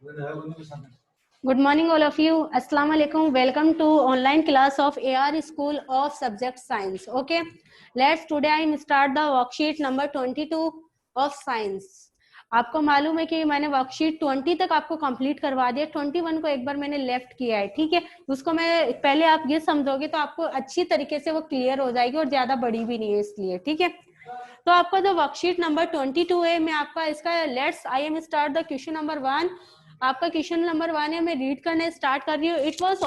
Good morning, all of you. Assalamu alaikum. Welcome to online class of AR School of Subject Science. Okay, let's today I start the worksheet number 22 of Science. आपको मालूम है कि मैंने worksheet 20 तक आपको complete करवा दिया, 21 को एक बार मैंने लेफ्ट किया है, ठीक है। उसको मैं पहले आप ये समझोगे तो आपको अच्छी तरीके से वो क्लियर हो जाएगी और ज्यादा बड़ी भी नहीं है इसलिए, ठीक है। तो आपका जो वर्कशीट नंबर 22 है, मैं आपका इसका let's I am start the question number 1। आपका क्वेश्चन नंबर 1 है, मैं रीड करने स्टार्ट कर रही हूँ। It was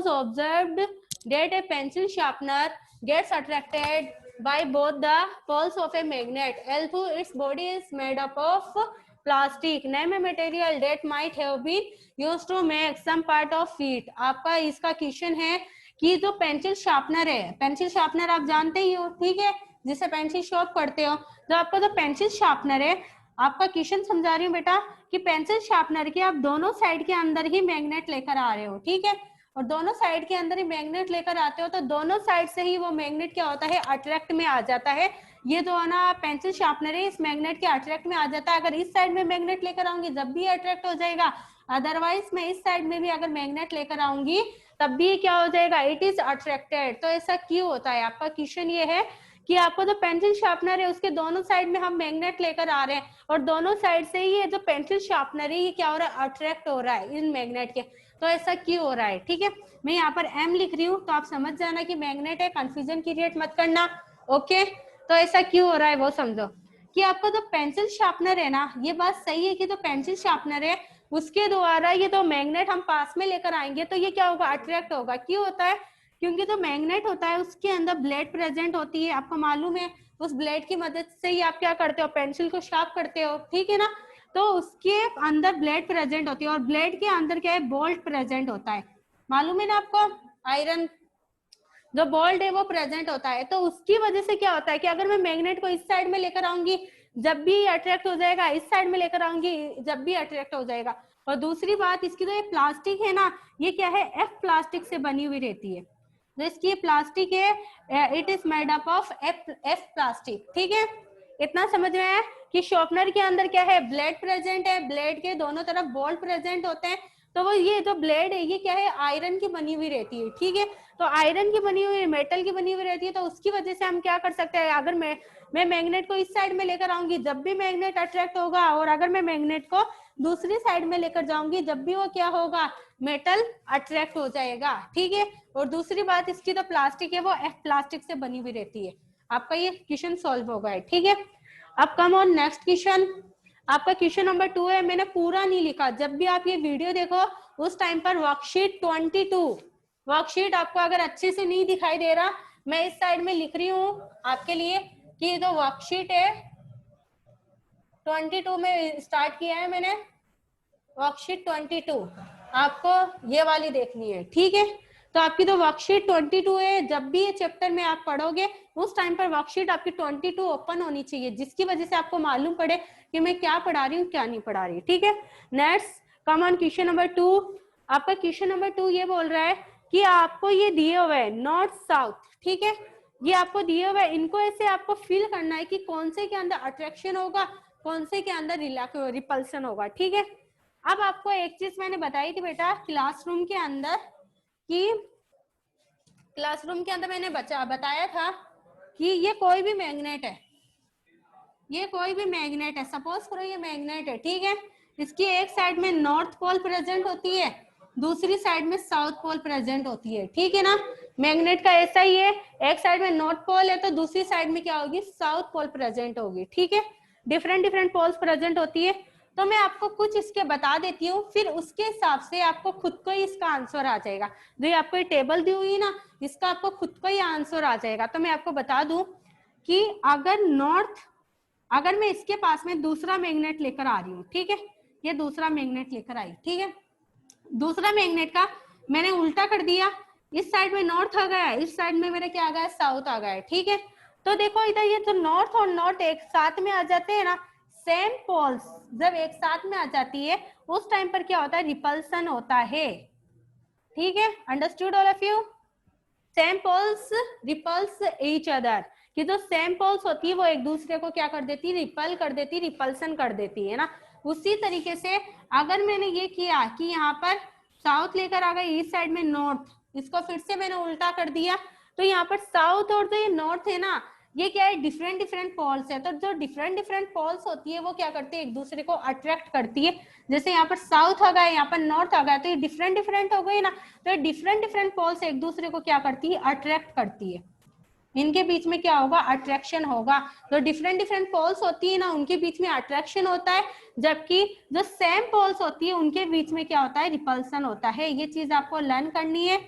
observed that a pencil sharpener gets attracted by both the poles of a magnet, although its body is made up of plastic. Name a material that might have been used to make some part of it. आपका इसका question है कि जो pencil sharpener है, pencil sharpener आप जानते ही हो, ठीक है, जिसे पेंसिल शॉर्प करते हो। तो आपका जो पेंसिल शार्पनर है, आपका क्वेश्चन समझा रही हूँ बेटा कि पेंसिल शार्पनर के आप दोनों साइड के अंदर ही मैग्नेट लेकर आ रहे हो, ठीक है। और दोनों साइड के अंदर ही मैग्नेट लेकर आते हो तो दोनों साइड से ही वो मैग्नेट क्या होता है, अट्रैक्ट में आ जाता है। ये जो है ना पेंसिल शार्पनर है, इस मैग्नेट के अट्रैक्ट में आ जाता है। अगर इस साइड में मैग्नेट लेकर आऊंगी जब भी अट्रैक्ट हो जाएगा, अदरवाइज मैं इस साइड में भी अगर मैग्नेट लेकर आऊंगी तब भी क्या हो जाएगा, इट इज अट्रैक्टेड। तो ऐसा क्यों होता है? आपका क्वेश्चन ये है कि आपको जो पेंसिल शार्पनर है उसके दोनों साइड में हम मैग्नेट लेकर आ रहे हैं और दोनों साइड से ही ये जो पेंसिल शार्पनर है ये क्या हो रहा है, अट्रैक्ट हो रहा है इन मैग्नेट के। तो ऐसा क्यों हो रहा है, ठीक है। मैं यहाँ पर एम लिख रही हूँ तो आप समझ जाना कि मैग्नेट है, कंफ्यूजन क्रिएट मत करना। ओके, तो ऐसा क्यों हो रहा है वो समझो कि आपका जो पेंसिल शार्पनर है ना, ये बात सही है कि जो पेंसिल शार्पनर है उसके द्वारा ये तो मैग्नेट हम पास में लेकर आएंगे तो ये क्या होगा, अट्रैक्ट होगा। क्यों होता है? क्योंकि जो मैग्नेट होता है उसके अंदर ब्लेड प्रेजेंट होती है, आपको मालूम है। उस ब्लेड की मदद से ही आप क्या करते हो, पेंसिल को शार्प करते हो, ठीक है ना। तो उसके अंदर ब्लेड प्रेजेंट होती है और ब्लेड के अंदर क्या है, बोल्ट प्रेजेंट होता है, मालूम है ना आपको। आयरन जो बोल्ट है वो प्रेजेंट होता है। तो उसकी वजह से क्या होता है कि अगर मैं मैग्नेट को इस साइड में लेकर आऊंगी जब भी अट्रैक्ट हो जाएगा, इस साइड में लेकर आऊंगी जब भी अट्रैक्ट हो जाएगा। और दूसरी बात इसकी, तो ये प्लास्टिक है ना, ये क्या है, एफ प्लास्टिक से बनी हुई रहती है। जो इसकी प्लास्टिक है, it is made up of F plastic, ठीक है। इतना समझ में आया कि शॉर्पनर के अंदर क्या है, ब्लेड प्रेजेंट है, ब्लेड के दोनों तरफ बोल्ट प्रेजेंट होते हैं। तो वो ये जो ब्लेड है ये क्या है, आयरन की बनी हुई रहती है, ठीक है। तो आयरन की बनी हुई, मेटल की बनी हुई रहती है। तो उसकी वजह से हम क्या कर सकते हैं, अगर मैं मैग्नेट को इस साइड में लेकर आऊंगी जब भी मैग्नेट अट्रैक्ट होगा, और अगर मैं मैग्नेट को दूसरी साइड में लेकर जाऊंगी जब भी वो क्या होगा, मेटल अट्रैक्ट हो जाएगा, ठीक है। और दूसरी बात इसकी तो प्लास्टिक है वो एफ प्लास्टिक से बनी हुई रहती है। आपका ये क्वेश्चन सॉल्व होगा है, ठीक है। अब कम ऑन नेक्स्ट क्वेश्चन। आपका क्वेश्चन नंबर 2 है, मैंने पूरा नहीं लिखा, जब भी आप ये वीडियो देखो उस टाइम पर वर्कशीट 22, वर्कशीट आपको अगर अच्छे से नहीं दिखाई दे रहा, मैं इस साइड में लिख रही हूँ आपके लिए कि जो वर्कशीट है 22 में स्टार्ट किया है मैंने, वर्कशीट 22 आपको ये वाली देखनी है, ठीक है। तो आपकी तो वर्कशीट 22 है, जब भी ये चैप्टर में आप पढ़ोगे उस टाइम पर वर्कशीट आपकी 22 ओपन होनी चाहिए, जिसकी वजह से आपको मालूम पड़े कि मैं क्या पढ़ा रही हूँ क्या नहीं पढ़ा रही, ठीक है। Next come on question number 2। आपका क्वेश्चन नंबर 2 ये बोल रहा है कि आपको ये दिए हुए है नॉर्थ साउथ, ठीक है, ये आपको दिए हुए, इनको ऐसे आपको फील करना है कि कौन से के अंदर अट्रैक्शन होगा, कौन से के अंदर रिपल्सन होगा, ठीक है। अब आपको एक चीज मैंने बताई थी बेटा क्लासरूम के अंदर, कि क्लासरूम के अंदर मैंने बताया था कि ये कोई भी मैग्नेट है, ये कोई भी मैग्नेट है, सपोज करो ये मैग्नेट है, ठीक है। इसकी एक साइड में नॉर्थ पोल प्रेजेंट होती है, दूसरी साइड में साउथ पोल प्रेजेंट होती है, ठीक है ना। मैग्नेट का ऐसा ही है, एक साइड में नॉर्थ पोल है तो दूसरी साइड में क्या होगी, साउथ पोल प्रेजेंट होगी, ठीक है। डिफरेंट डिफरेंट पोल्स प्रेजेंट होती है। तो मैं आपको कुछ इसके बता देती हूँ, फिर उसके हिसाब से आपको खुद को ही इसका आंसर आ जाएगा। जो आपको ये टेबल दी हुई ना, इसका आपको खुद को ही आंसर आ जाएगा। तो मैं आपको बता दूं कि अगर मैं इसके पास में दूसरा मैग्नेट लेकर आ रही हूँ, ठीक है, ये दूसरा मैग्नेट लेकर आई, ठीक है। दूसरा मैग्नेट का मैंने उल्टा कर दिया, इस साइड में नॉर्थ आ गया, इस साइड में मेरा क्या आ गया, साउथ आ गया, ठीक है। तो देखो इधर ये जो नॉर्थ और नॉर्थ एक साथ में आ जाते हैं ना, सेम पोल्स जब एक साथ में आ जाती है उस टाइम पर क्या होता है, रिपल्सन होता है, ठीक है। Understood all of you? Same poles repels each other, कि जो सेम पोल्स होती है वो एक दूसरे को क्या कर देती है, रिपल कर देती, रिपल्सन कर देती है ना। उसी तरीके से अगर मैंने ये किया कि यहाँ पर साउथ लेकर आ गए, ईस्ट साइड में नॉर्थ, इसको फिर से मैंने उल्टा कर दिया, तो यहाँ पर साउथ और जो ये नॉर्थ है ना, ये क्या है, डिफरेंट डिफरेंट पोल्स है। तो जो डिफरेंट डिफरेंट पोल्स होती है वो क्या करती है, एक दूसरे को अट्रैक्ट करती है। जैसे यहाँ पर साउथ आ गया, यहाँ पर नॉर्थ आ गया, तो ये डिफरेंट डिफरेंट हो गई ना, तो डिफरेंट डिफरेंट पोल्स एक दूसरे को क्या करती है, अट्रैक्ट करती है। इनके बीच में क्या होगा, अट्रैक्शन होगा। तो डिफरेंट डिफरेंट पोल्स होती है ना, उनके बीच में अट्रैक्शन होता है, जबकि जो सेम पोल्स होती है उनके बीच में क्या होता है, रिपल्सन होता है। ये चीज आपको लर्न करनी है।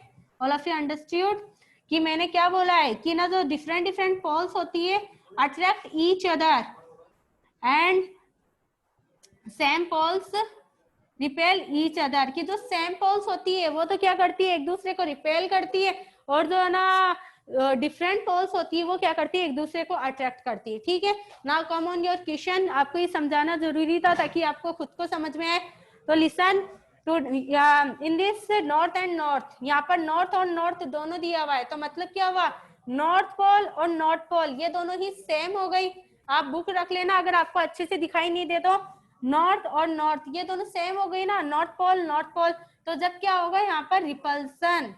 ऑल ऑफ यू अंडरस्टूड कि मैंने क्या बोला है कि ना, जो डिफरेंट डिफरेंट पोल्स होती है attract each other and same poles repel each other, की जो सेम पोल्स होती है वो तो क्या करती है, एक दूसरे को रिपेल करती है, और जो है ना डिफरेंट पोल्स होती है वो क्या करती है, एक दूसरे को अट्रैक्ट करती है। ठीक है, now come on your question. आपको ये समझाना जरूरी था ताकि आपको खुद को समझ में आए। तो listen to in this north and north, यहाँ पर नॉर्थ और नॉर्थ दोनों दिया हुआ है, तो मतलब क्या हुआ, नॉर्थ पोल और नॉर्थ पोल ये दोनों ही सेम हो गई। आप बुक रख लेना अगर आपको अच्छे से दिखाई नहीं दे तो, नॉर्थ और नॉर्थ ये दोनों सेम हो गई ना, नॉर्थ पोल नॉर्थ पोल। तो जब क्या होगा यहाँ पर रिपल्सन,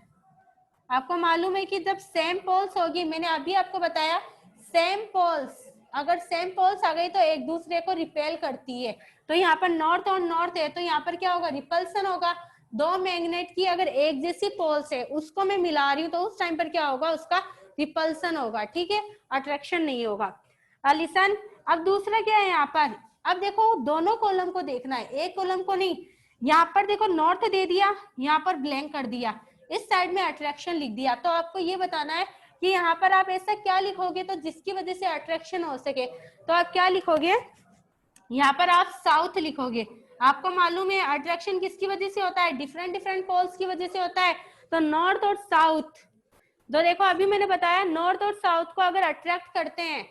आपको मालूम है कि जब सेम पोल्स होगी, मैंने अभी आपको बताया सेम पोल्स, अगर सेम पोल्स आ गई तो एक दूसरे को रिपेल करती है। तो यहाँ पर नॉर्थ और नॉर्थ है, तो यहाँ पर क्या होगा, रिपल्सन होगा। दो मैग्नेट की अगर एक जैसी पोल्स है उसको मैं मिला रही हूँ तो उस टाइम पर क्या होगा, उसका रिपल्सन होगा। ठीक है, अट्रैक्शन नहीं होगा। लिसन, अब दूसरा क्या है यहाँ पर, अब देखो दोनों कॉलम को देखना है, एक कॉलम को नहीं। यहाँ पर देखो नॉर्थ दे दिया, यहाँ पर ब्लैंक कर दिया, इस साइड में अट्रैक्शन लिख दिया। तो आपको ये बताना है कि यहाँ पर आप ऐसा क्या लिखोगे तो जिसकी वजह से अट्रैक्शन हो सके। तो आप क्या लिखोगे, यहाँ पर आप साउथ लिखोगे। आपको मालूम है अट्रैक्शन किसकी वजह से होता है, डिफरेंट डिफरेंट पोल्स की वजह से होता है। तो नॉर्थ और साउथ, तो देखो अभी मैंने बताया नॉर्थ और साउथ को अगर अट्रैक्ट करते हैं,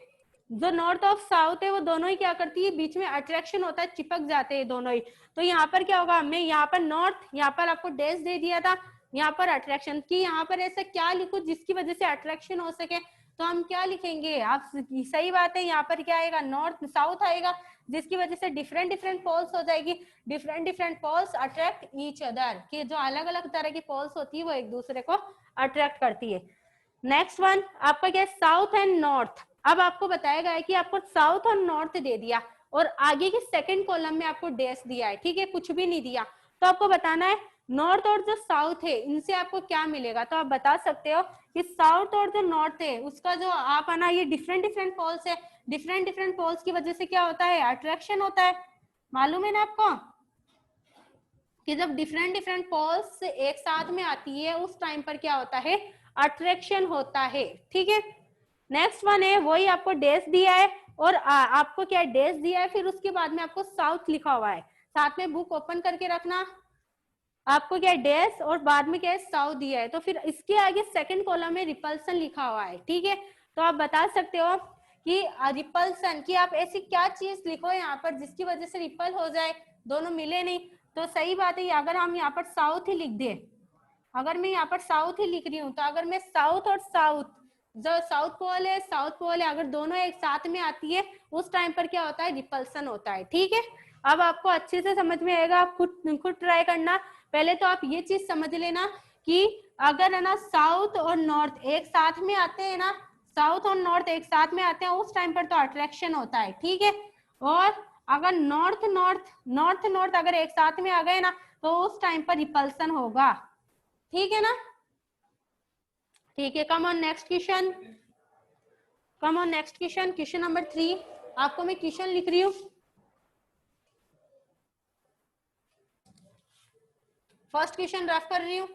जो नॉर्थ ऑफ साउथ है वो दोनों ही क्या करती है, बीच में अट्रैक्शन होता है, चिपक जाते हैं दोनों ही। तो यहाँ पर क्या होगा, मैं यहाँ पर नॉर्थ, यहाँ पर आपको डैश दे दिया था, यहाँ पर अट्रैक्शन की, यहाँ पर ऐसा क्या लिखूं जिसकी वजह से अट्रैक्शन हो सके। तो हम क्या लिखेंगे, आप सही बात है, यहाँ पर क्या आएगा, नॉर्थ साउथ आएगा, जिसकी वजह से डिफरेंट डिफरेंट पोल्स हो जाएगी। Different different poles attract each other, कि जो अलग अलग तरह की पोल्स होती है वो एक दूसरे को अट्रैक्ट करती है। नेक्स्ट वन आपका क्या है, साउथ एंड नॉर्थ। अब आपको बताया गया है कि आपको साउथ और नॉर्थ दे दिया और आगे के सेकंड कॉलम में आपको डैश दिया है, ठीक है, कुछ भी नहीं दिया। तो आपको बताना है नॉर्थ और जो साउथ है इनसे आपको क्या मिलेगा। तो आप बता सकते हो कि साउथ और जो नॉर्थ है उसका जो आप है ना, ये डिफरेंट डिफरेंट पोल्स है, डिफरेंट डिफरेंट पोल्स की वजह से क्या होता है, अट्रैक्शन होता है। मालूम है ना आपको कि जब डिफरेंट डिफरेंट पोल्स एक साथ में आती है उस टाइम पर क्या होता है, अट्रैक्शन होता है। ठीक है, नेक्स्ट वन है, वही आपको डैश दिया है और आपको क्या डैश दिया है, फिर उसके बाद में आपको साउथ लिखा हुआ है। साथ में बुक ओपन करके रखना, आपको क्या डैश और बाद में क्या है, साउथ दिया है। तो फिर इसके आगे सेकंड कॉलम में रिपल्सन लिखा हुआ है। ठीक है, तो आप बता सकते हो कि रिपल्सन की आप ऐसी क्या चीज लिखो यहाँ पर जिसकी वजह से रिपल हो जाए, दोनों मिले नहीं। तो सही बात है, अगर हम यहाँ पर साउथ ही लिख दे, अगर मैं यहाँ पर साउथ ही लिख रही हूँ, तो अगर मैं साउथ और साउथ, जो साउथ पोल है साउथ पोल है, अगर दोनों एक साथ में आती है उस टाइम पर क्या होता है, रिपल्सन होता है। ठीक है, अब आपको अच्छे से समझ में आएगा, आप खुद ट्राई करना। पहले तो आप ये चीज समझ लेना कि अगर है ना साउथ और नॉर्थ एक साथ में आते हैं ना, साउथ और नॉर्थ एक साथ में आते हैं उस टाइम पर तो अट्रैक्शन होता है। ठीक है, और अगर नॉर्थ नॉर्थ नॉर्थ नॉर्थ अगर एक साथ में आ गए ना तो उस टाइम पर रिपल्सन होगा। ठीक है ना, ठीक है, come on next question, come on next question, question number 3। आपको मैं क्वेश्चन लिख रही हूँ, फर्स्ट क्वेश्चन रफ कर रही हूँ।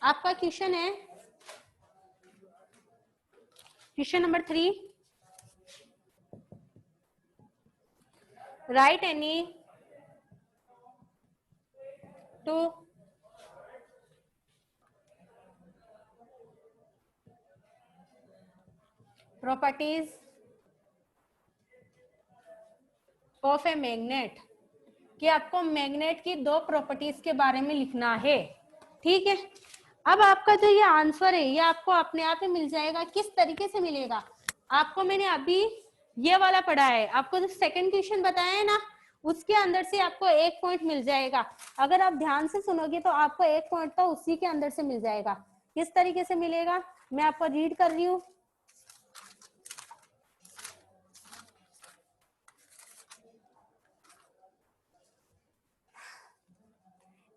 आपका क्वेश्चन है question number 3, right any two properties of a magnet, कि आपको मैग्नेट की दो प्रॉपर्टीज के बारे में लिखना है। ठीक है, अब आपका जो ये आंसर है ये आपको अपने आप ही मिल जाएगा। किस तरीके से मिलेगा, आपको मैंने अभी ये वाला पढ़ा है, आपको जो सेकंड क्वेश्चन बताया है ना, उसके अंदर से आपको 1 पॉइंट मिल जाएगा। अगर आप ध्यान से सुनोगे तो आपको 1 पॉइंट तो उसी के अंदर से मिल जाएगा। किस तरीके से मिलेगा, मैं आपको रीड कर रही हूँ।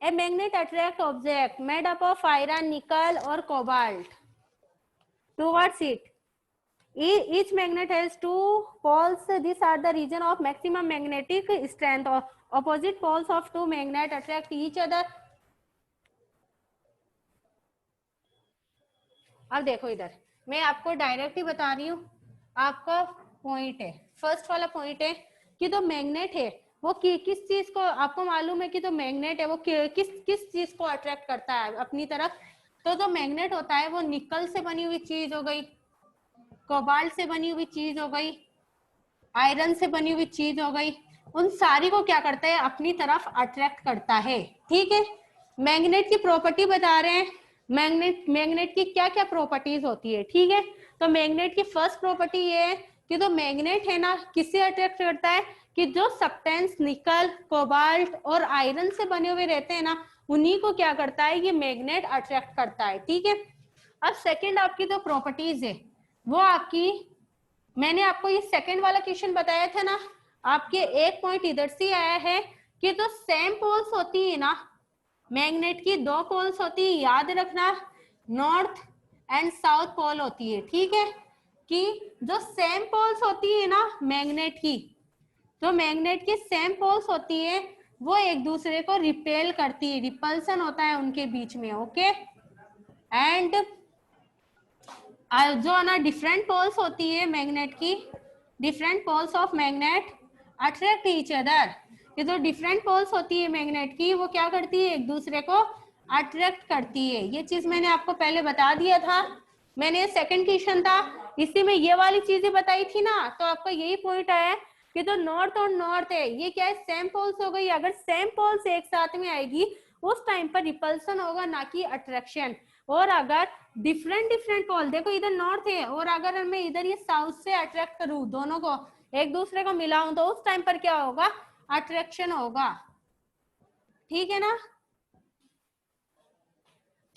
A magnet attract object made up of iron, nickel or cobalt towards it. Each magnet has two poles. These are the region of maximum magnetic strength. Opposite poles of two magnets attract each other. अब देखो इधर, मैं आपको direct ही बता रही हूँ। आपका point है, फर्स्ट वाला पॉइंट है कि जो मैग्नेट है वो किस चीज को, आपको मालूम है कि जो मैग्नेट है वो किस किस चीज को अट्रैक्ट करता है अपनी तरफ। तो जो मैग्नेट होता है वो निकल से बनी हुई चीज हो गई, कोबाल्ट से बनी हुई चीज हो गई, आयरन से बनी हुई चीज हो गई, उन सारी को क्या करता है अपनी तरफ अट्रैक्ट करता है। ठीक है, मैग्नेट की प्रॉपर्टी बता रहे हैं, मैग्नेट की क्या क्या प्रॉपर्टीज होती है। ठीक है, तो मैग्नेट की फर्स्ट प्रॉपर्टी ये है कि जो मैग्नेट है ना किससे अट्रैक्ट करता है, कि जो सब्सटेंस निकल, कोबाल्ट और आयरन से बने हुए रहते हैं ना, उन्हीं को क्या करता है ये मैग्नेट अट्रैक्ट करता है। ठीक है, अब सेकंड आपकी जो प्रॉपर्टीज है वो आपकी, मैंने आपको ये सेकंड वाला क्वेश्चन बताया था ना, आपके 1 पॉइंट इधर से आया है कि जो सेम पोल्स होती है ना, मैग्नेट की 2 पोल्स होती है, याद रखना, नॉर्थ एंड साउथ पोल होती है। ठीक है, कि जो सेम पोल्स होती है ना मैग्नेट की, जो मैग्नेट की सेम पोल्स होती है वो एक दूसरे को रिपेल करती है, रिपल्सन होता है उनके बीच में। ओके, एंड जो ना डिफरेंट पोल्स होती है मैग्नेट की, different poles of magnet attract each other. ये जो डिफरेंट पोल्स होती है मैग्नेट की वो क्या करती है एक दूसरे को अट्रैक्ट करती है। ये चीज मैंने आपको पहले बता दिया था, मैंने सेकंड क्वेश्चन था इसी में ये वाली चीजें बताई थी ना, तो आपका यही पॉइंट आया कि जो नॉर्थ और नॉर्थ है ये क्या है सेम पोल्स हो गई। अगर सेम पोल्स एक साथ में आएगी उस टाइम पर रिपल्सन होगा ना कि अट्रैक्शन। और अगर डिफरेंट डिफरेंट पोल, देखो इधर नॉर्थ है और अगर मैं इधर ये साउथ से अट्रैक्ट करूं, दोनों को एक दूसरे को मिलाऊं, तो उस टाइम पर क्या होगा अट्रैक्शन होगा। ठीक है ना,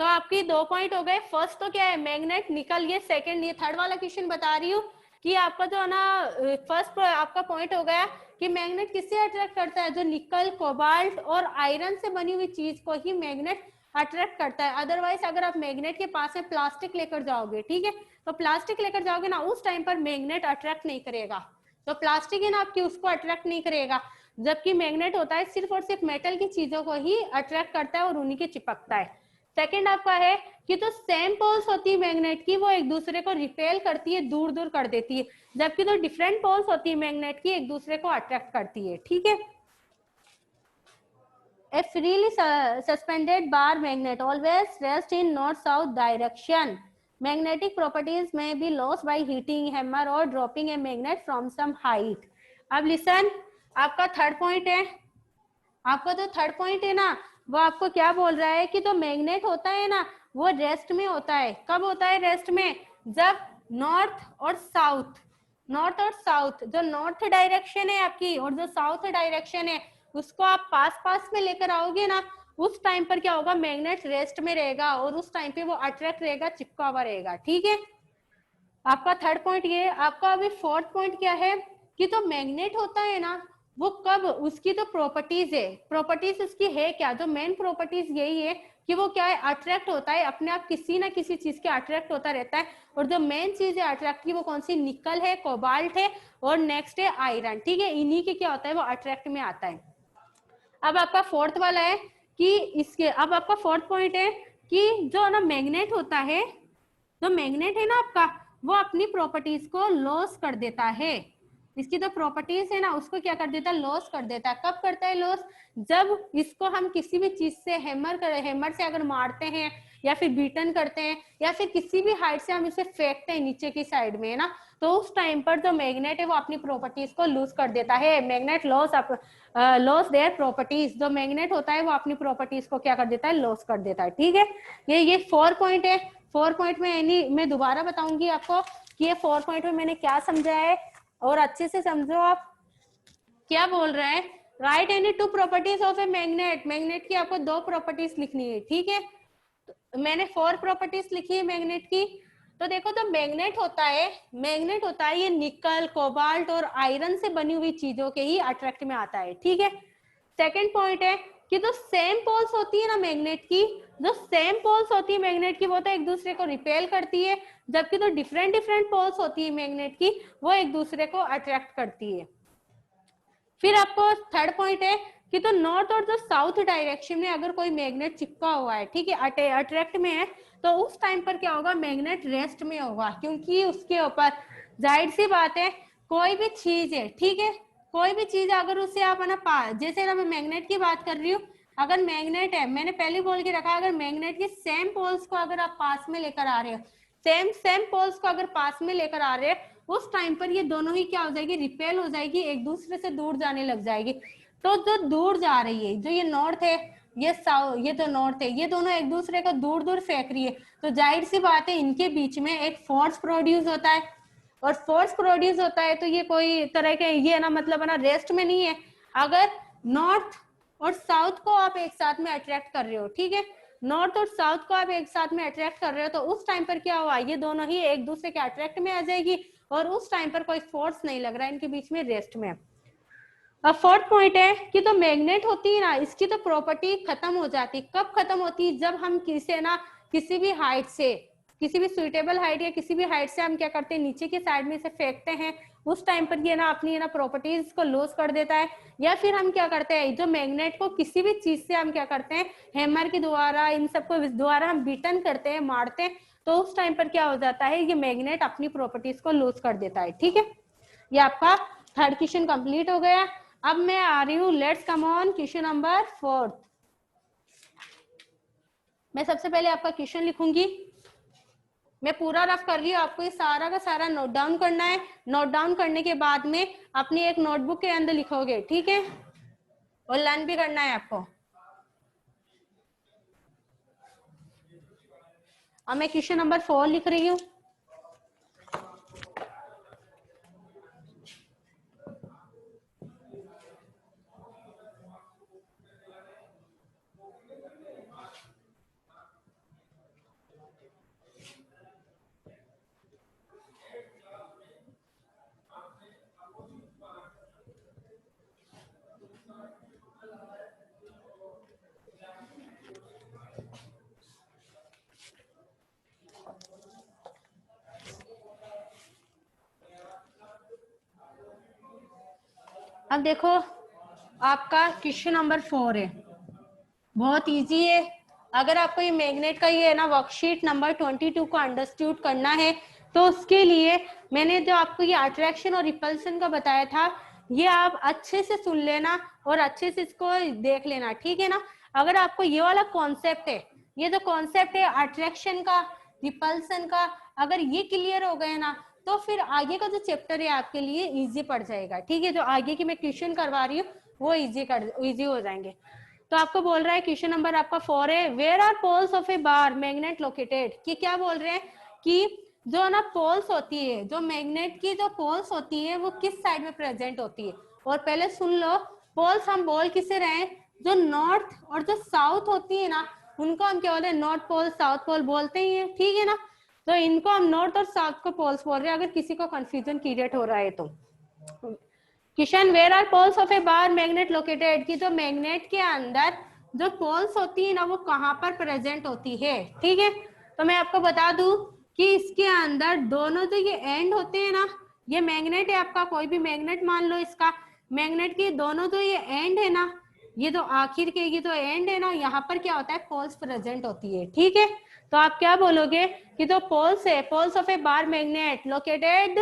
तो आपकी 2 पॉइंट हो गए। फर्स्ट तो क्या है मैग्नेट निकल, ये सेकंड, ये थर्ड वाला क्वेश्चन बता रही हूँ कि आपका जो है ना फर्स्ट आपका पॉइंट हो गया कि मैग्नेट किससे अट्रैक्ट करता है, जो निकल, कोबाल्ट और आयरन से बनी हुई चीज को ही मैग्नेट अट्रैक्ट करता है। अदरवाइज अगर आप मैग्नेट के पास में प्लास्टिक लेकर जाओगे, ठीक है, तो प्लास्टिक लेकर जाओगे ना उस टाइम पर मैग्नेट अट्रैक्ट नहीं करेगा। तो प्लास्टिक है ना आपकी, उसको अट्रैक्ट नहीं करेगा, जबकि मैग्नेट होता है सिर्फ और सिर्फ मेटल की चीजों को ही अट्रैक्ट करता है और उन्हीं के चिपकता है। सेकेंड आपका है कि तो सेम पोल्स होती है मैग्नेट की वो एक दूसरे को रिपेल करती है, दूर दूर कर देती है, जबकि तो डिफरेंट पोल्स होती है मैग्नेट की एक दूसरे को अट्रैक्ट करती है। ठीक है, A freely suspended bar magnet always rests in north-south direction. Magnetic properties may be lost by hitting hammer or dropping a magnet from some height. अब लिसन, आपका थर्ड पॉइंट है, आपका जो थर्ड पॉइंट है ना वो आपको क्या बोल रहा है कि जो मैग्नेट होता है ना वो रेस्ट में होता है। कब होता है रेस्ट में, जब नॉर्थ और साउथ, नॉर्थ और साउथ, जो नॉर्थ डायरेक्शन है आपकी और जो साउथ डायरेक्शन है उसको आप पास पास में लेकर आओगे ना, उस टाइम पर क्या होगा मैग्नेट रेस्ट में रहेगा और उस टाइम पे वो अट्रैक्ट रहेगा, चिपका हुआ रहेगा। ठीक है, आपका थर्ड पॉइंट ये। आपका अभी फोर्थ पॉइंट क्या है कि तो मैग्नेट होता है ना वो कब, उसकी तो प्रॉपर्टीज है, प्रॉपर्टीज उसकी है क्या, जो मेन प्रॉपर्टीज यही है कि वो क्या है अट्रैक्ट होता है अपने आप, किसी ना किसी चीज के अट्रैक्ट होता रहता है। और जो मेन चीज है अट्रैक्ट की वो कौन सी, निकल है, कोबाल्ट है और नेक्स्ट है आयरन। ठीक है, इन्हीं के क्या होता है वो अट्रैक्ट में आता है। अब आपका फोर्थ वाला है कि इसके, अब आपका फोर्थ पॉइंट है कि जो ना मैग्नेट होता है, जो मैग्नेट है ना आपका वो अपनी प्रॉपर्टीज को लॉस कर देता है, इसकी जो प्रॉपर्टीज है ना उसको क्या कर देता है लॉस कर देता है। कब करता है लॉस, जब इसको हम किसी भी चीज से हैमर से अगर मारते हैं या फिर बीटन करते हैं या फिर किसी भी हाइट से हम इसे फेंकते हैं नीचे की साइड में, है ना, तो उस टाइम पर जो मैग्नेट है वो अपनी प्रॉपर्टीज को लूज कर देता है। मैग्नेट लॉस देयर प्रॉपर्टीज, जो मैग्नेट होता है वो अपनी प्रॉपर्टीज को क्या कर देता है लॉस कर देता है। ठीक है, ये 4 पॉइंट है। 4 पॉइंट में मैं दोबारा बताऊंगी आपको कि ये 4 पॉइंट में मैंने क्या समझा है, और अच्छे से समझो आप क्या बोल रहा है। Right any two properties of a magnet, magnet की आपको 2 प्रॉपर्टीज लिखनी है, ठीक है। तो मैंने 4 प्रॉपर्टीज लिखी है मैग्नेट की। तो देखो, तो मैग्नेट होता है, मैग्नेट होता है ये निकल, कोबाल्ट और आयरन से बनी हुई चीजों के ही अट्रैक्ट में आता है, ठीक है। सेकंड पॉइंट है कि जो सेम पोल्स होती है ना मैग्नेट की, जो सेम पोल्स होती है मैग्नेट की वो तो एक दूसरे को रिपेल करती है, जबकि जो डिफरेंट डिफरेंट पोल्स होती है मैग्नेट की वो एक दूसरे को अट्रैक्ट करती है। फिर आपको थर्ड पॉइंट है कि तो नॉर्थ और जो साउथ डायरेक्शन में अगर कोई मैग्नेट चिपका हुआ है, ठीक है, अट्रैक्ट में है, तो उस टाइम पर क्या होगा, मैग्नेट रेस्ट में होगा, क्योंकि उसके ऊपर जाहिर सी बात है कोई भी चीज है, ठीक है, कोई भी चीज अगर उससे आप ना जैसे ना मैं मैग्नेट की बात कर रही हूँ, अगर मैग्नेट है, मैंने पहले बोल के रखा, अगर मैग्नेट के सेम पोल्स को अगर आप पास में लेकर आ रहे हो, सेम सेम पोल्स को अगर पास में लेकर आ रहे हैं, उस टाइम पर ये दोनों ही क्या हो जाएगी, रिपेल हो जाएगी, एक दूसरे से दूर जाने लग जाएगी। तो जो दूर जा रही है, जो ये नॉर्थ है, ये साउथ, ये तो नॉर्थ है, ये दोनों एक दूसरे को दूर दूर फेंक रही है, तो जाहिर सी बात है इनके बीच में एक फोर्स प्रोड्यूस होता है, और फोर्स प्रोड्यूस होता है तो ये कोई तरह के ये ना मतलब ना रेस्ट में नहीं है। अगर नॉर्थ और साउथ को आप एक साथ में अट्रैक्ट कर रहे हो, ठीक है, नॉर्थ और साउथ को आप एक साथ में अट्रैक्ट कर रहे हो, तो उस टाइम पर क्या हुआ, ये दोनों ही एक दूसरे के अट्रैक्ट में आ जाएगी, और उस टाइम पर कोई फोर्स नहीं लग रहा है इनके बीच में, रेस्ट में। अब फोर्थ पॉइंट है कि तो मैग्नेट होती है ना, इसकी तो प्रॉपर्टी खत्म हो जाती है, कब खत्म होती है, जब हम किसी भी हाइट से, किसी भी सुइटेबल हाइट या किसी भी हाइट से हम क्या करते हैं, नीचे की साइड में से फेंकते हैं, उस टाइम पर ये ना अपनी ना प्रॉपर्टीज को लॉस कर देता है। या फिर हम क्या करते हैं, जो मैग्नेट को किसी भी चीज से हम क्या करते हैं, हैमर के द्वारा, इन सबको द्वारा हम बीटन करते हैं, मारते हैं, तो उस टाइम पर क्या हो जाता है, ये मैग्नेट अपनी प्रॉपर्टीज को लॉस कर देता है, ठीक है। ये आपका थर्ड क्वेश्चन कंप्लीट हो गया। अब मैं आ रही हूँ, let's come on question number 4। मैं सबसे पहले आपका क्वेश्चन लिखूंगी, मैं पूरा रफ कर रही हूँ, आपको ये सारा का सारा नोट डाउन करना है। नोट डाउन करने के बाद में अपनी एक नोटबुक के अंदर लिखोगे, ठीक है, और लर्न भी करना है आपको। अब मैं क्वेश्चन नंबर 4 लिख रही हूँ। अब देखो, आपका क्वेश्चन नंबर 4 है, बहुत इजी है। अगर आपको ये मैग्नेट का ये है ना वर्कशीट नंबर 22 को अंडरस्टूड करना है, तो उसके लिए मैंने जो आपको ये अट्रैक्शन और रिपल्सन का बताया था, ये आप अच्छे से सुन लेना और अच्छे से इसको देख लेना, ठीक है ना। अगर आपको ये वाला कॉन्सेप्ट है, ये जो कॉन्सेप्ट है अट्रैक्शन का, रिपल्सन का, अगर ये क्लियर हो गए ना, तो फिर आगे का जो चैप्टर है आपके लिए इजी पड़ जाएगा, ठीक है। जो आगे की मैं क्वेश्चन करवा रही हूँ वो इजी हो जाएंगे। तो आपको बोल रहा है क्वेश्चन नंबर आपका 4 है, where are poles of a bar magnet located, कि क्या बोल रहे हैं कि जो ना पोल्स होती है, जो मैग्नेट की जो पोल्स होती है वो किस साइड में प्रेजेंट होती है। और पहले सुन लो, पोल्स हम बोल किसे रहे हैं, जो नॉर्थ और जो साउथ होती है ना, उनको हम क्या बोलते हैं, नॉर्थ पोल साउथ पोल बोलते ही है, ठीक है ना। तो इनको हम नॉर्थ और साउथ को पोल्स बोल रहे हैं, अगर किसी को कंफ्यूजन क्रिएट हो रहा है तो। Question, where are poles of a bar magnet located, की तो मैग्नेट के अंदर जो पोल्स होती है ना वो कहाँ पर प्रेजेंट होती है, ठीक है। तो मैं आपको बता दूं कि इसके अंदर दोनों जो ये एंड होते हैं ना, ये मैग्नेट है आपका, कोई भी मैग्नेट मान लो, इसका मैग्नेट के दोनों जो ये एंड है ना, ये तो आखिर के ये तो एंड है ना, यहाँ पर क्या होता है, पोल्स प्रेजेंट होती है, ठीक है। तो आप क्या बोलोगे कि जो पोल्स है, poles of a bar magnet located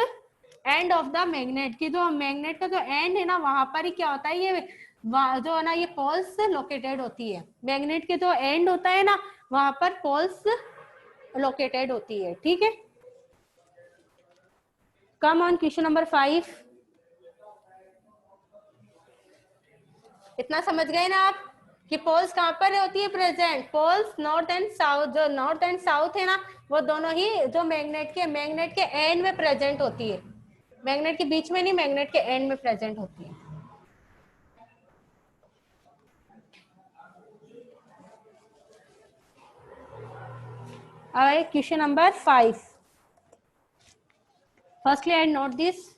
end of the magnet, की जो मैग्नेट का जो एंड है ना वहां पर ही क्या होता है, ये जो है ना ये पोल्स लोकेटेड होती है, मैग्नेट के जो एंड होता है ना वहां पर पोल्स लोकेटेड होती है, ठीक है। Come on question number 5। इतना समझ गए ना आप। कि पोल्स कहाँ पर होती है present, poles north and south, जो नॉर्थ एंड साउथ है ना वो दोनों ही जो मैग्नेट के एंड में प्रेजेंट होती है, मैग्नेट के बीच में नहीं, मैग्नेट के एंड में प्रेजेंट होती है। Question number 5, firstly I note this,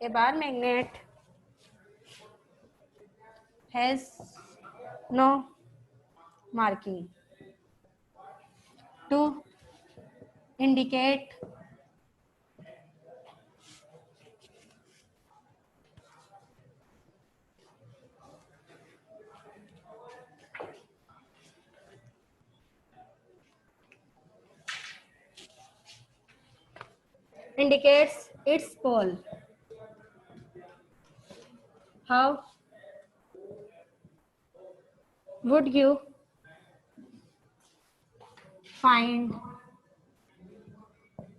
a bar magnet has no marking to indicate indicates its pole. How would you find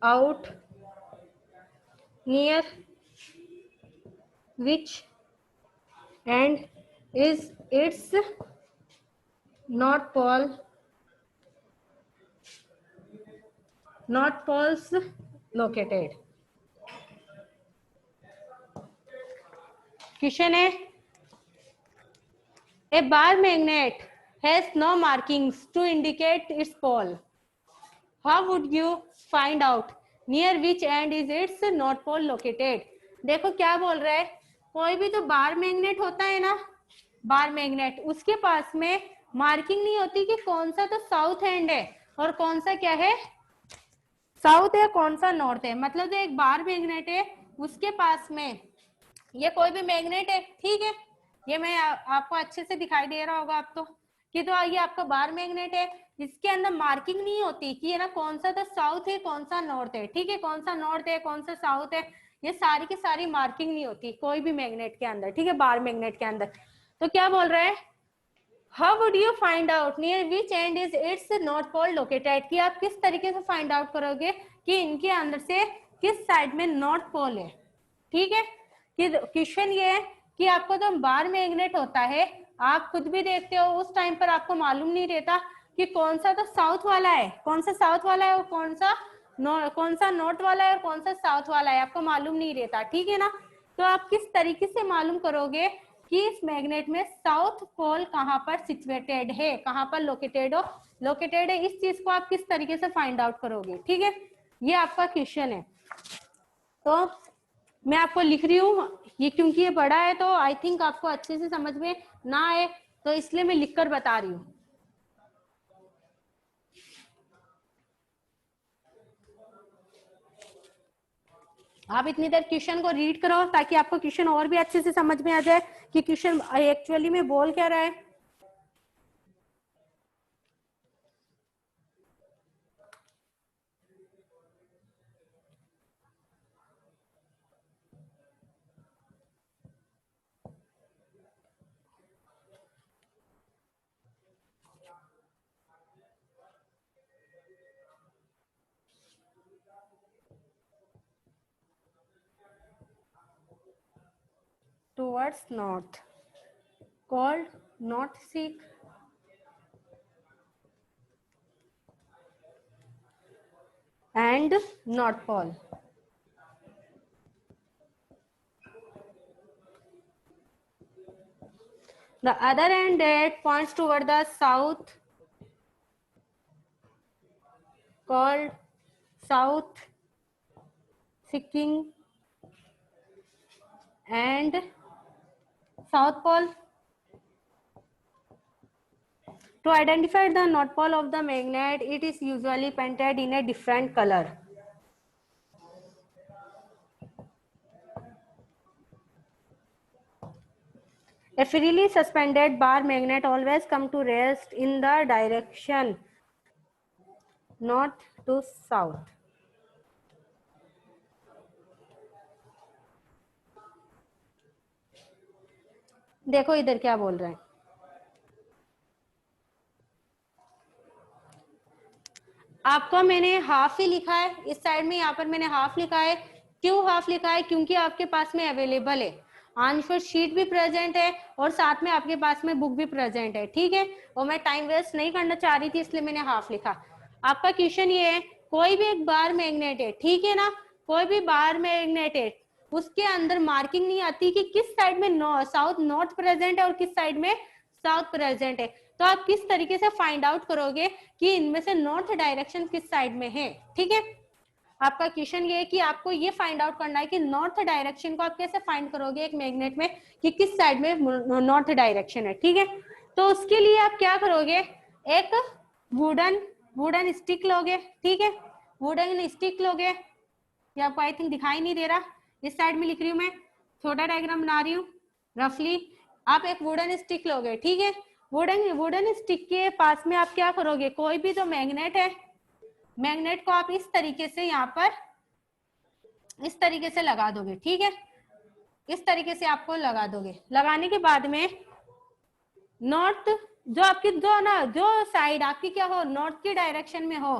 out near which end is its north poles located? Question है, a bar magnet has no markings to indicate its pole. How would you find out near which end is its north pole located? देखो क्या बोल रहा है, कोई भी तो bar magnet होता है ना, बार मैग्नेट, उसके पास में मार्किंग नहीं होती कि कौन सा तो साउथ एंड है और कौन सा क्या है, साउथ है, कौन सा नॉर्थ है। मतलब जो एक बार मैग्नेट है उसके पास में, ये कोई भी मैग्नेट है, ठीक है, ये मैं आपको अच्छे से दिखाई दे रहा होगा आपको कि तो ये आपका बार मैग्नेट है, इसके अंदर मार्किंग नहीं होती कि ये ना कौन सा तो साउथ है कौन सा नॉर्थ है, ठीक है, कौन सा नॉर्थ है कौन सा साउथ है, ये सारी की सारी मार्किंग नहीं होती कोई भी मैग्नेट के अंदर, ठीक है, बार मैग्नेट के अंदर। तो क्या बोल रहा है, how would you find out near which end is its north pole located, कि आप किस तरीके से फाइंड आउट करोगे कि इनके अंदर से किस साइड में नॉर्थ पोल है, ठीक है। कि क्वेश्चन ये है कि आपको जो बार मैग्नेट होता है, आप खुद भी देखते हो उस टाइम पर आपको मालूम नहीं रहता कि कौन सा तो साउथ वाला है, कौन सा साउथ वाला है और कौन सा नॉर्थ वाला है और कौन सा साउथ वाला है, आपको मालूम नहीं रहता, ठीक है ना। तो आप किस तरीके से मालूम करोगे कि इस मैग्नेट में साउथ पोल कहाँ पर सिचुएटेड है, कहाँ पर लोकेटेड है, इस चीज को आप किस तरीके से फाइंड आउट करोगे, ठीक है, ये आपका क्वेश्चन है। तो मैं आपको लिख रही हूँ ये, क्योंकि ये बड़ा है तो आई थिंक आपको अच्छे से समझ में ना आए, तो इसलिए मैं लिखकर बता रही हूँ। आप इतनी देर क्वेश्चन को रीड करो ताकि आपको क्वेश्चन और भी अच्छे से समझ में आ जाए कि क्वेश्चन एक्चुअली में बोल क्या रहा है। Towards north, called north seek and north pole. The other end that points toward the south, called south seeking and south pole. To identify the north pole of the magnet, it is usually painted in a different color. A freely suspended bar magnet always comes to rest in the direction north to south. देखो इधर क्या बोल रहे हैं, आपको मैंने half ही लिखा है, इस साइड में यहाँ पर मैंने हाफ लिखा है। क्यों हाफ लिखा है? क्योंकि आपके पास में अवेलेबल है, आंसर शीट भी प्रेजेंट है और साथ में आपके पास में बुक भी प्रेजेंट है, ठीक है। और मैं टाइम वेस्ट नहीं करना चाह रही थी, इसलिए मैंने हाफ लिखा। आपका क्वेश्चन ये है, कोई भी एक बार मैग्नेट है, ठीक है ना, कोई भी बार मैग्नेट है, उसके अंदर मार्किंग नहीं आती कि किस साइड में साउथ नॉर्थ प्रेजेंट है और किस साइड में साउथ प्रेजेंट है। तो आप किस तरीके से फाइंड आउट करोगे कि इनमें से नॉर्थ डायरेक्शन किस साइड में है, ठीक है। आपका क्वेश्चन ये है कि आपको ये फाइंड आउट करना है कि नॉर्थ डायरेक्शन को आप कैसे फाइंड करोगे एक मैग्नेट में कि किस साइड में नॉर्थ डायरेक्शन है, ठीक है। तो उसके लिए आप क्या करोगे, एक वुडन स्टिक लोगे, ठीक है, वुडन स्टिक लोगे। ये आपको आई थिंक दिखाई नहीं दे रहा, इस साइड में लिख रही हूँ मैं, छोटा डायग्राम बना रही हूँ रफली। आप एक वुडन स्टिक लोगे, ठीक है, वुडन स्टिक के पास में आप क्या करोगे, कोई भी जो मैग्नेट है, मैग्नेट को आप इस तरीके से यहाँ पर इस तरीके से लगा दोगे, ठीक है, इस तरीके से आपको लगा दोगे। लगाने के बाद में नॉर्थ, जो आपकी जो ना जो साइड आपकी क्या हो, नॉर्थ की डायरेक्शन में हो,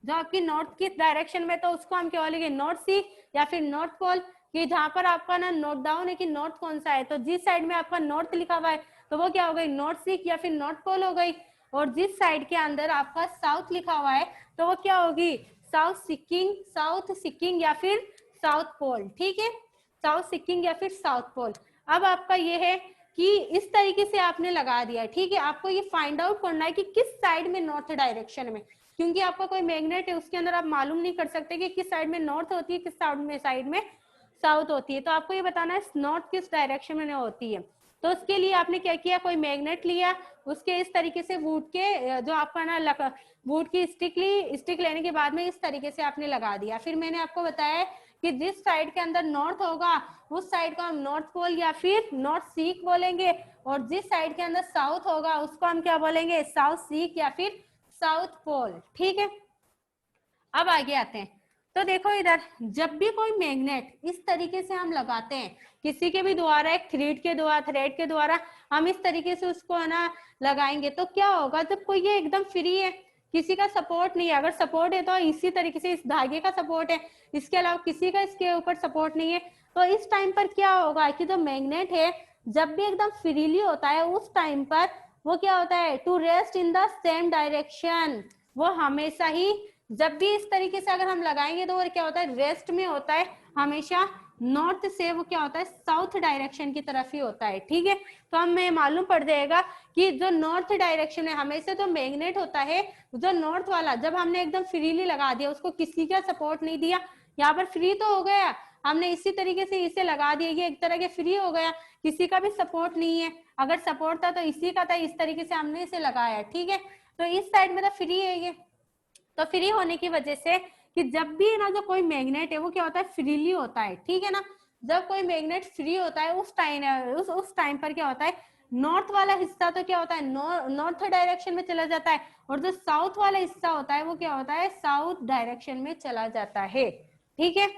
जो आपकी नॉर्थ की डायरेक्शन में, तो उसको हम क्या बोलेंगे, नॉर्थ सी या फिर नॉर्थ पोल। कि जहां पर आपका ना नोट डाउन है कि नॉर्थ कौन सा है, तो जिस साइड में आपका नॉर्थ लिखा हुआ है तो वो क्या हो गई, नॉर्थ सी या फिर नॉर्थ पोल हो गई। और जिस साइड के अंदर आपका साउथ लिखा हुआ है तो वो क्या होगी, साउथ सिकिंग या फिर साउथ पोल, ठीक है, साउथ सिकिंग या फिर साउथ पोल। अब आपका ये है कि इस तरीके से आपने लगा दिया, ठीक है। आपको ये फाइंड आउट करना है कि किस साइड में नॉर्थ डायरेक्शन में, क्योंकि आपका कोई मैग्नेट है उसके अंदर आप मालूम नहीं कर सकते कि किस साइड में नॉर्थ होती है, किस साइड में साउथ होती है। तो आपको ये बताना है नॉर्थ किस डायरेक्शन में होती है। तो उसके लिए आपने क्या किया, कोई मैग्नेट लिया, उसके इस तरीके से वुड के जो आपका ना वुड की स्टिक ली, स्टिक लेने के बाद में इस तरीके से आपने लगा दिया। फिर मैंने आपको बताया कि जिस साइड के अंदर नॉर्थ होगा उस साइड को हम नॉर्थ पोल या फिर नॉर्थ सीक बोलेंगे, और जिस साइड के अंदर साउथ होगा उसको हम क्या बोलेंगे, साउथ सीक या फिर साउथ पोल, ठीक है। अब आगे आते हैं, तो देखो इधर, जब भी कोई मैग्नेट इस तरीके से हम लगाते हैं किसी के भी द्वारा, एक थ्रेड के द्वारा हम इस तरीके से उसको है ना लगाएंगे, तो क्या होगा, जब कोई ये एकदम फ्री है, किसी का सपोर्ट नहीं है, अगर सपोर्ट है तो इसी तरीके से इस धागे का सपोर्ट है, इसके अलावा किसी का इसके ऊपर सपोर्ट नहीं है, तो इस टाइम पर क्या होगा कि जो मैग्नेट है जब भी एकदम फ्रीली होता है उस टाइम पर वो क्या होता है, to rest in the same direction, वो हमेशा ही जब भी इस तरीके से अगर हम लगाएंगे तो वो क्या होता है, रेस्ट में होता है, हमेशा नॉर्थ से वो क्या होता है, साउथ डायरेक्शन की तरफ ही होता है, ठीक है। तो हमें मालूम पड़ जाएगा कि जो नॉर्थ डायरेक्शन है, हमेशा जो मैग्नेट होता है जो नॉर्थ वाला, जब हमने एकदम फ्रीली लगा दिया, उसको किसी का सपोर्ट नहीं दिया, यहाँ पर फ्री तो हो गया, हमने इसी तरीके से इसे लगा दिया, ये एक तरह के फ्री हो गया, किसी का भी सपोर्ट नहीं है, अगर सपोर्ट था तो इसी का था, इस तरीके से हमने इसे लगाया, ठीक है। तो इस साइड में तो फ्री है ये, तो फ्री होने की वजह से कि जब भी ना जो कोई मैग्नेट है वो क्या होता है, फ्रीली होता है, ठीक है ना। जब कोई मैग्नेट फ्री होता है उस टाइम पर क्या होता है, नॉर्थ वाला हिस्सा तो क्या होता है, नॉर्थ डायरेक्शन में चला जाता है, और जो साउथ वाला हिस्सा होता है वो क्या होता है, साउथ डायरेक्शन में चला जाता है, ठीक है।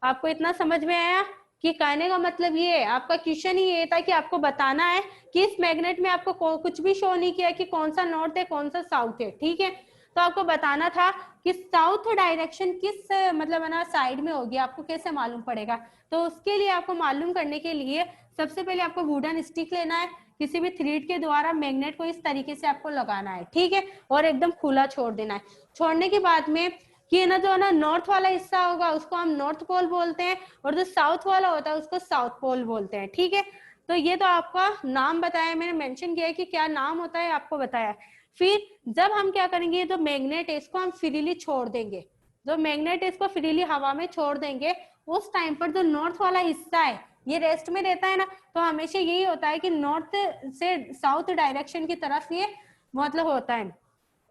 आपको इतना समझ में आया कि कहने का मतलब ये है, आपका क्वेश्चन ही ये था कि आपको बताना है कि इस मैग्नेट में आपको कुछ भी शो नहीं किया कि कौन सा नॉर्थ है कौन सा साउथ है, ठीक है। तो आपको बताना था कि साउथ डायरेक्शन किस मतलब है ना साइड में होगी, आपको कैसे मालूम पड़ेगा। तो उसके लिए आपको मालूम करने के लिए सबसे पहले आपको वुडन स्टिक लेना है, किसी भी थ्रेड के द्वारा मैग्नेट को इस तरीके से आपको लगाना है, ठीक है, और एकदम खुला छोड़ देना है। छोड़ने के बाद में कि ना जो ना नॉर्थ वाला हिस्सा होगा उसको हम नॉर्थ पोल बोलते हैं, और जो साउथ वाला होता है उसको साउथ पोल बोलते हैं, ठीक है। तो ये तो आपका नाम बताया, मैंने मेंशन किया है कि क्या नाम होता है, आपको बताया। फिर जब हम क्या करेंगे, जो मैग्नेट है इसको हम फ्रीली छोड़ देंगे, जो मैग्नेट है इसको फ्रीली हवा में छोड़ देंगे, उस टाइम पर जो नॉर्थ वाला हिस्सा है ये रेस्ट में रहता है ना, तो हमेशा यही होता है कि नॉर्थ से साउथ डायरेक्शन की तरफ ये मतलब होता है,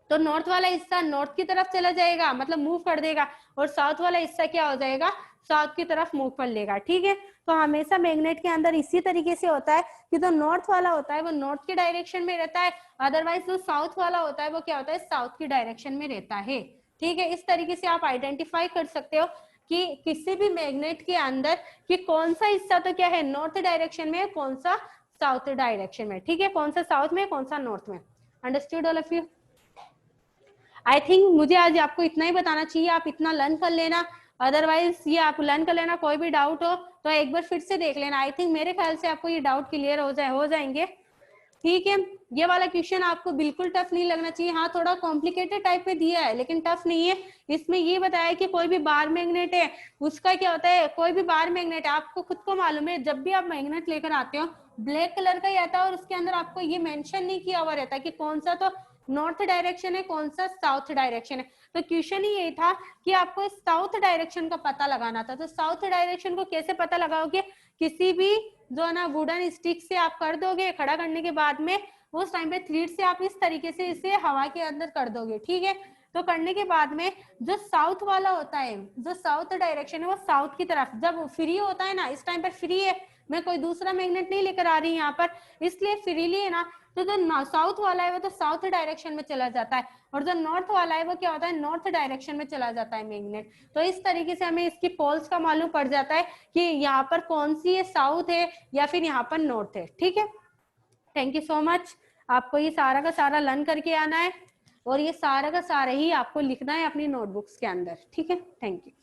तो नॉर्थ वाला हिस्सा नॉर्थ की तरफ चला जाएगा, मतलब मूव कर देगा, और साउथ वाला हिस्सा क्या हो जाएगा, साउथ की तरफ मूव कर लेगा, ठीक है। तो हमेशा मैग्नेट के अंदर इसी तरीके से होता है कि जो नॉर्थ वाला होता है वो नॉर्थ की डायरेक्शन में रहता है, अदरवाइज जो साउथ वाला होता है वो क्या होता है, साउथ की डायरेक्शन में रहता है, ठीक है। इस तरीके से आप आइडेंटिफाई कर सकते हो कि किसी भी मैग्नेट के अंदर कि कौन सा हिस्सा तो क्या है, नॉर्थ डायरेक्शन में, कौन सा साउथ डायरेक्शन में, ठीक है, कौन सा साउथ में कौन सा नॉर्थ में। Understood all of you. I think मुझे आज आपको इतना ही बताना चाहिए, आप इतना लर्न कर लेना, अदरवाइज ये आप लर्न कर लेना, कोई भी डाउट हो तो एक बार फिर से देख लेना। आई थिंक मेरे ख्याल से आपको ये डाउट क्लियर हो जाएंगे। ठीक है, ये वाला क्वेश्चन आपको बिल्कुल टफ नहीं लगना चाहिए। हाँ थोड़ा कॉम्प्लिकेटेड टाइप में दिया है लेकिन टफ नहीं है। इसमें ये बताया कि कोई भी बार मैग्नेट है उसका क्या होता है, कोई भी बार मैग्नेट है, आपको खुद को मालूम है जब भी आप मैग्नेट लेकर आते हो ब्लैक कलर का ही आता है और उसके अंदर आपको ये मेंशन नहीं किया हुआ रहता कि कौन सा तो नॉर्थ डायरेक्शन है कौन सा साउथ डायरेक्शन है। तो क्वेश्चन ही यही था कि आपको साउथ डायरेक्शन का पता लगाना था। तो साउथ डायरेक्शन को कैसे पता लगाओगे, किसी भी जो है ना वुडन स्टिक से आप कर दोगे, खड़ा करने के बाद में उस टाइम पे थ्रीड से आप इस तरीके से इसे हवा के अंदर कर दोगे। ठीक है, तो करने के बाद में जो साउथ वाला होता है, जो साउथ डायरेक्शन है वो साउथ की तरफ जब फ्री होता है ना, इस टाइम पर फ्री है, मैं कोई दूसरा मैग्नेट नहीं लेकर आ रही यहाँ पर, इसलिए फ्रीली है ना, तो जो साउथ वाला है वो तो साउथ डायरेक्शन में चला जाता है और जो नॉर्थ वाला है वो क्या होता है, नॉर्थ डायरेक्शन में चला जाता है मैग्नेट। तो इस तरीके से हमें इसकी पोल्स का मालूम पड़ जाता है कि यहाँ पर कौन सी है, साउथ है या फिर यहाँ पर नॉर्थ है। ठीक है, थैंक यू सो मच। आपको ये सारा का सारा लर्न करके आना है और ये सारा का सारा ही आपको लिखना है अपनी नोटबुक्स के अंदर। ठीक है, थैंक यू।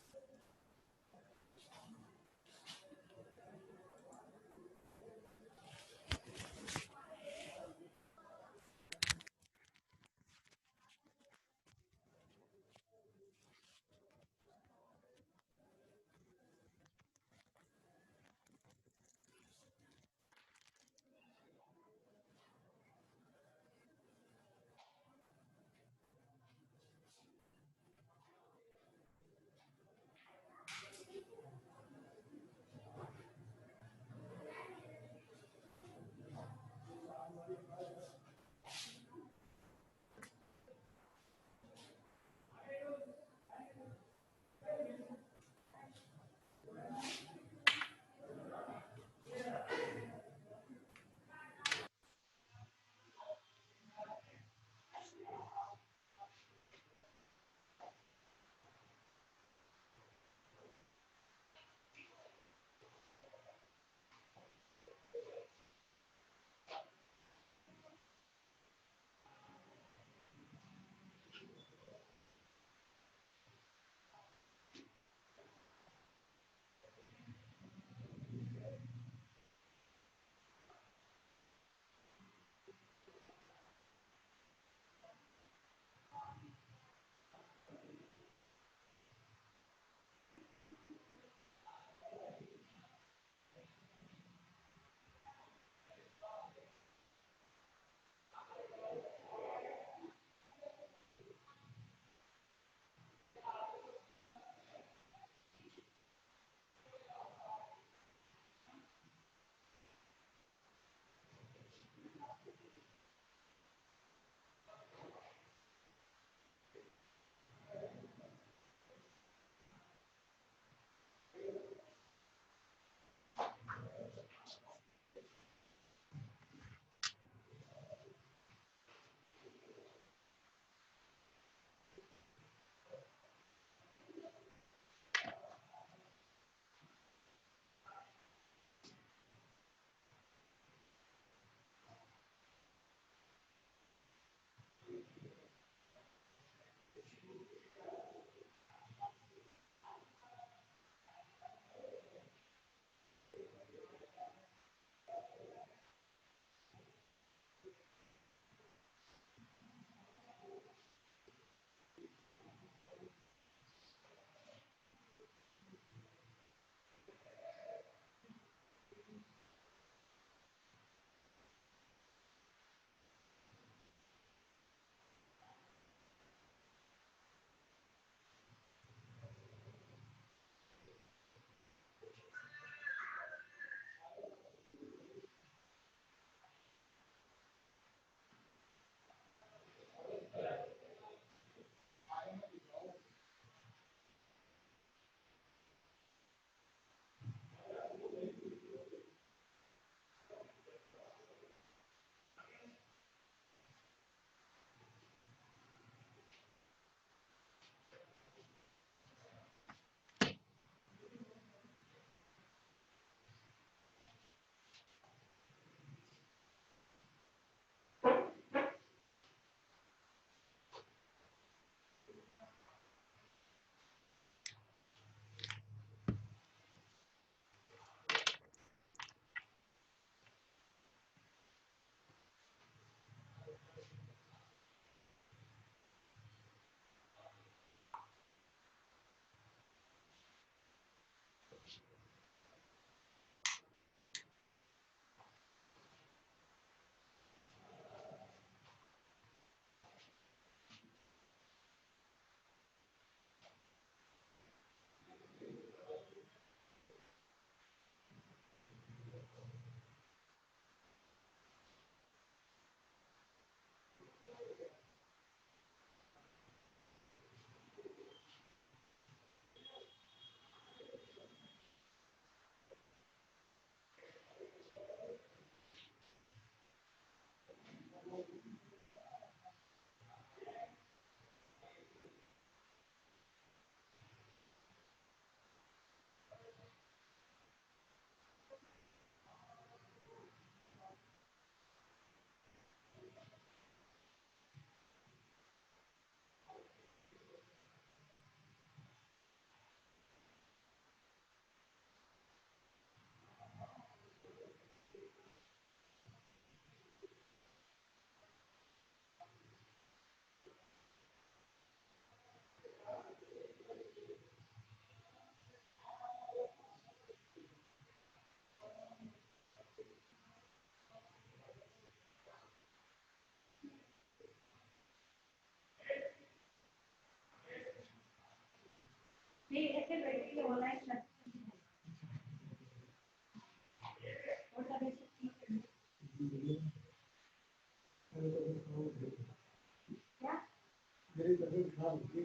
मेरी तबीयत खराब थी।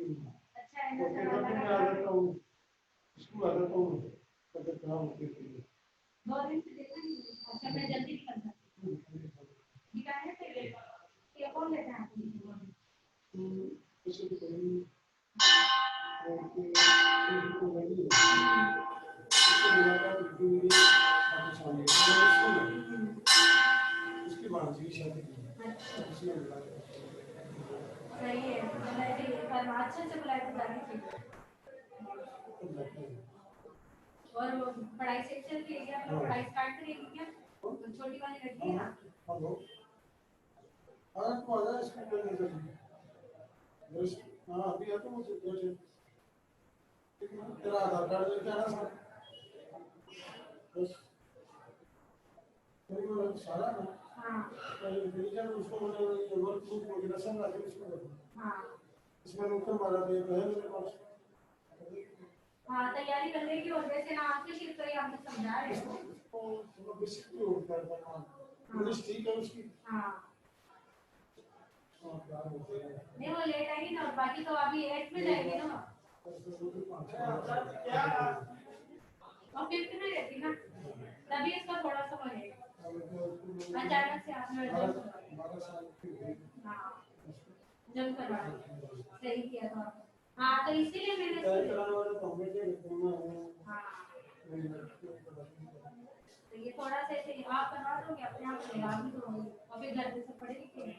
अच्छा है तो ना, फिर मैं आ जाता हूँ, स्कूल आ जाता हूँ, तबीयत खराब होती थी। 2 दिन से देखा नहीं। अच्छा मैं जल्दी निकल जाती हूँ। दिखाने से ये कौन लेता है आपको? किसी को कोई को वही उसको बुलाया कि मेरी शादी शादी उसकी भांजी की शादी की उसने बुलाया। सही है, बुलाए चाहिए पर अच्छे से बुलाए तो जानी चाहिए। और वो पढ़ाई से चल रही है क्या? मतलब पढ़ाई स्टार्ट करेगी क्या? छोटी वाली लड़की है ना? हेलो, हाँ तो आ जा स्कूल में नहीं बस। हाँ अभी है तो मुझे तेरा आधार कार्ड लेके आना सर बस। मेरे को सारा ना हाँ रिलीजन उसको मैंने वर्क प्रूफ वगैरह सब लाके इसको रखा। हाँ इसमें नुकसान मारा तो ये तो है मेरे पास। हाँ, तैयारी कर लेगी और वैसे ना आपकी शीट तो ये आपने समझा रहे हो। तो मतलब बेसिक भी होता है इंग्लिश ठीक है उसकी। हाँ हाँ प्यार होता है। नहीं वो लेट आएगी ना, और बाकी तो अभी 8 में जाएगी ना और 5th में रहती ना, तभी इसका थोड़ा सा बढ़ेगा। अचानक से आपने हाँ जम करवा सही किया था। हाँ तो इसीलिए मैंने हाँ तो ये थोड़ा सा ऐसे आप करवा दोगे अपने आप से, आप भी तो और फिर घर पे सब पढ़े लिखे ये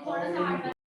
थोड़ा सा हार्ड